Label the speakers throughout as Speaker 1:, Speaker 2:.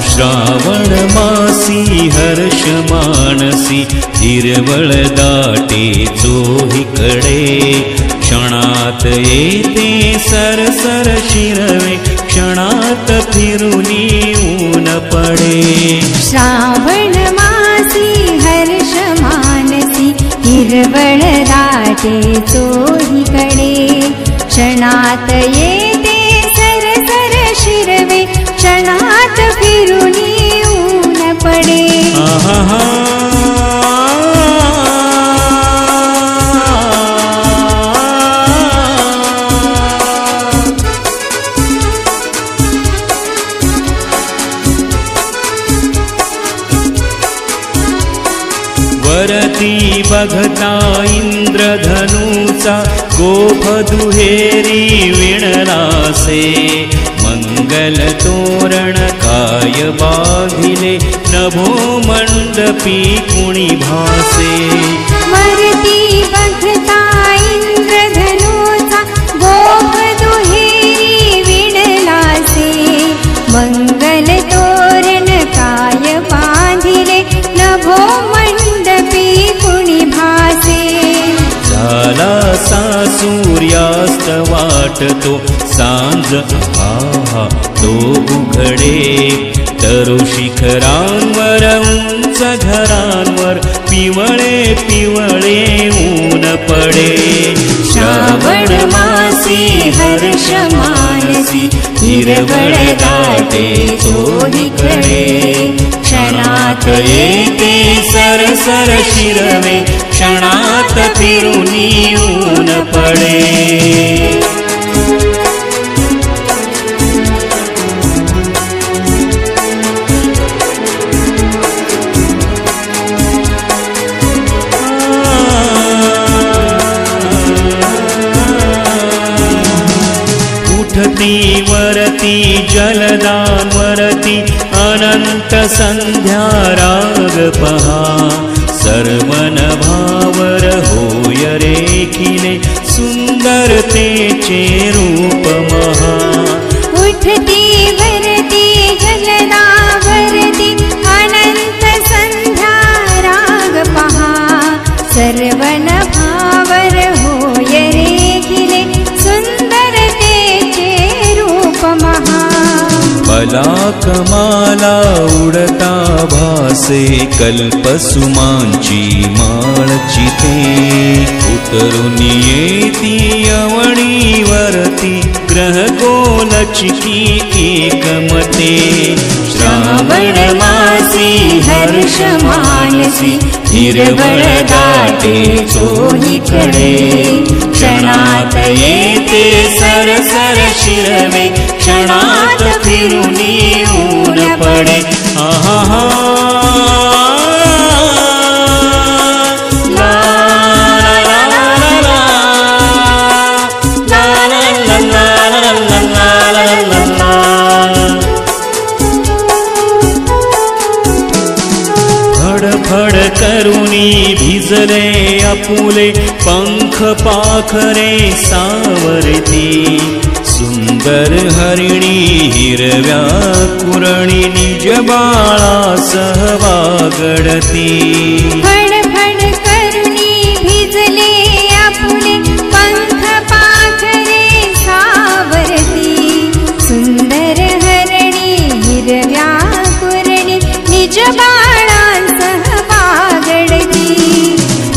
Speaker 1: श्रावण मासी हर्ष मानसी हिरवळ दाटे चोहीकडे क्षणात येते सरसर शिरवे क्षणात फिरुनी ऊन पडे
Speaker 2: श्रावण मासी हर्ष मानसी हिरवळ दाटे चोहीकडे क्षणात येते सरसर शिरवे क्षणात फिरुनी ऊन पडे
Speaker 1: वरती बघता इंद्रधनुचा गोफ दुहेरी विणलासे मंगल तोरण काय बांधिले नभो मंडपी कुणी भासे
Speaker 2: वरती बघता इंद्रधनुचा गोफ दुहेरी विणलासे मंगल तोरण काय बांधिले नभो मंडपी कुणी भासे
Speaker 1: झाला सा सूर्यास्त वाटतो सांज आहा तो उघडे तरु शिखरांवर उंच घरांवर पिवळे पिवळे ऊन पडे श्रावण मासी हर्ष मानसी हिरवळ दाटे चोहीकडे क्षणात येते सरसर शिरवे क्षणात फिरुनी ऊन पडे उठती वरती जलदान वरती अनंत संध्या राग पहा सर्वन भावर होय रेखिले सुंदरतेचे रूप महा
Speaker 2: उठती वरती जलदावरती अनंत संध्या राग पहा सर्वन भावर होय रेखिले सुंदरतेचे रूप महा
Speaker 1: पलाकमाला उडता भासे कल्पसुमांची माळ चिते उतरून येती अवणीवरती ग्रहगोलचिकी एकमते श्रावण मासी हर्ष मानसी हिरवळ दाटे चोहीकडे क्षणात येते सरसर शिरवे क्षणात फिरुनी ऊन पडे आहा फड करुणी भिजले आपुले पंख पाखरे सावरती सुंदर हरिणी हिरव्या कुरणी निज बाळा सहवागडती
Speaker 2: फड फड करुणी भिजले आपुले पंख पाखरे सावरती सुंदर हरिणी हिरव्या कुरणी निज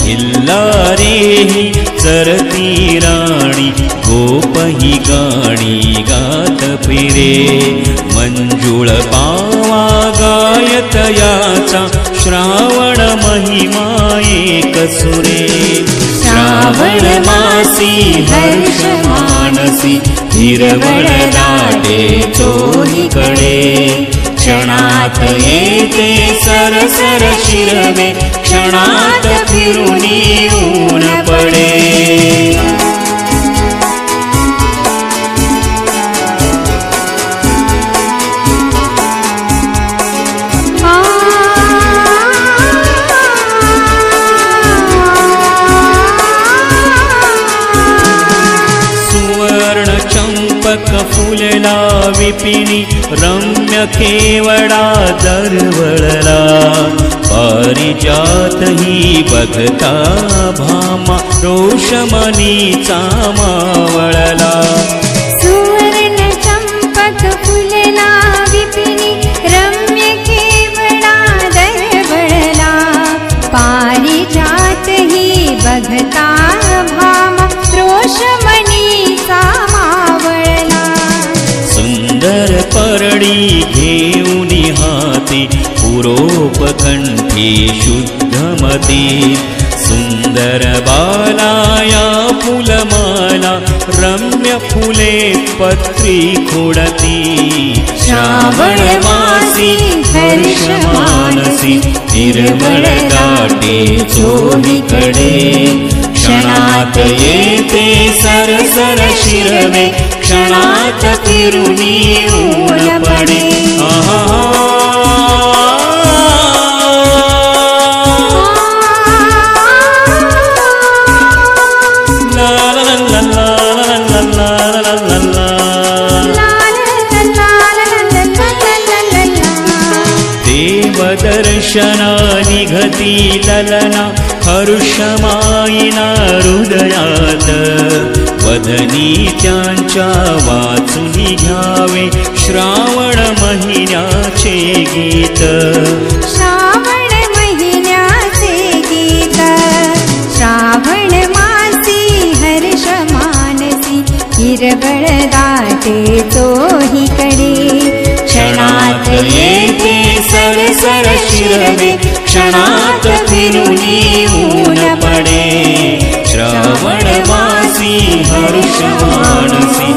Speaker 1: हिल्लारेही चरती राणी गोपही गाणी गात फिरे मंजुळ पावा गायत याचा श्रावण महिमा एक सुरे श्रावण मासी हर्ष मानसी हिरवळ दाटे चोहीकडे क्षणात येते सरसर शिरवे क्षणात फिरुनी ऊन पडे चंपक फुलला विपिनी रम्य केवडा दरवळला पारिजात ही बघता भामा रोषमणीचा मावळला
Speaker 2: सुवर्ण चंपक फुलला विपिनी रम्य केवडा दरवळला पारिजात ही बघता भामा रोषमणीचा मावळला
Speaker 1: सुंदर परडी घेऊन हाती पुरोपकंठी शुद्धमती सुंदर बालाया फुलमाला रम्य फुले पत्री खोडती श्रावण मासी हर्ष मानसी निर्मळ दाटे चोहीकडे क्षणात येते सरसर शिरवे क्षणात फिरुनी ऊन पडे देवदर्शना निघती ललना हर्षमायिना हृदयात वदनी त्यांच्या वाचुनी घ्यावे श्रावण महिन्याचे गीत
Speaker 2: श्रावण महिन्याचे गीत श्रावण मासी हर्ष मानसी हिरवळ दाटे चोहीकडे क्षणात येते सरसर शिरवे क्षणात फिरुनी ऊन पडे श्रावण मासी हर्ष मानसी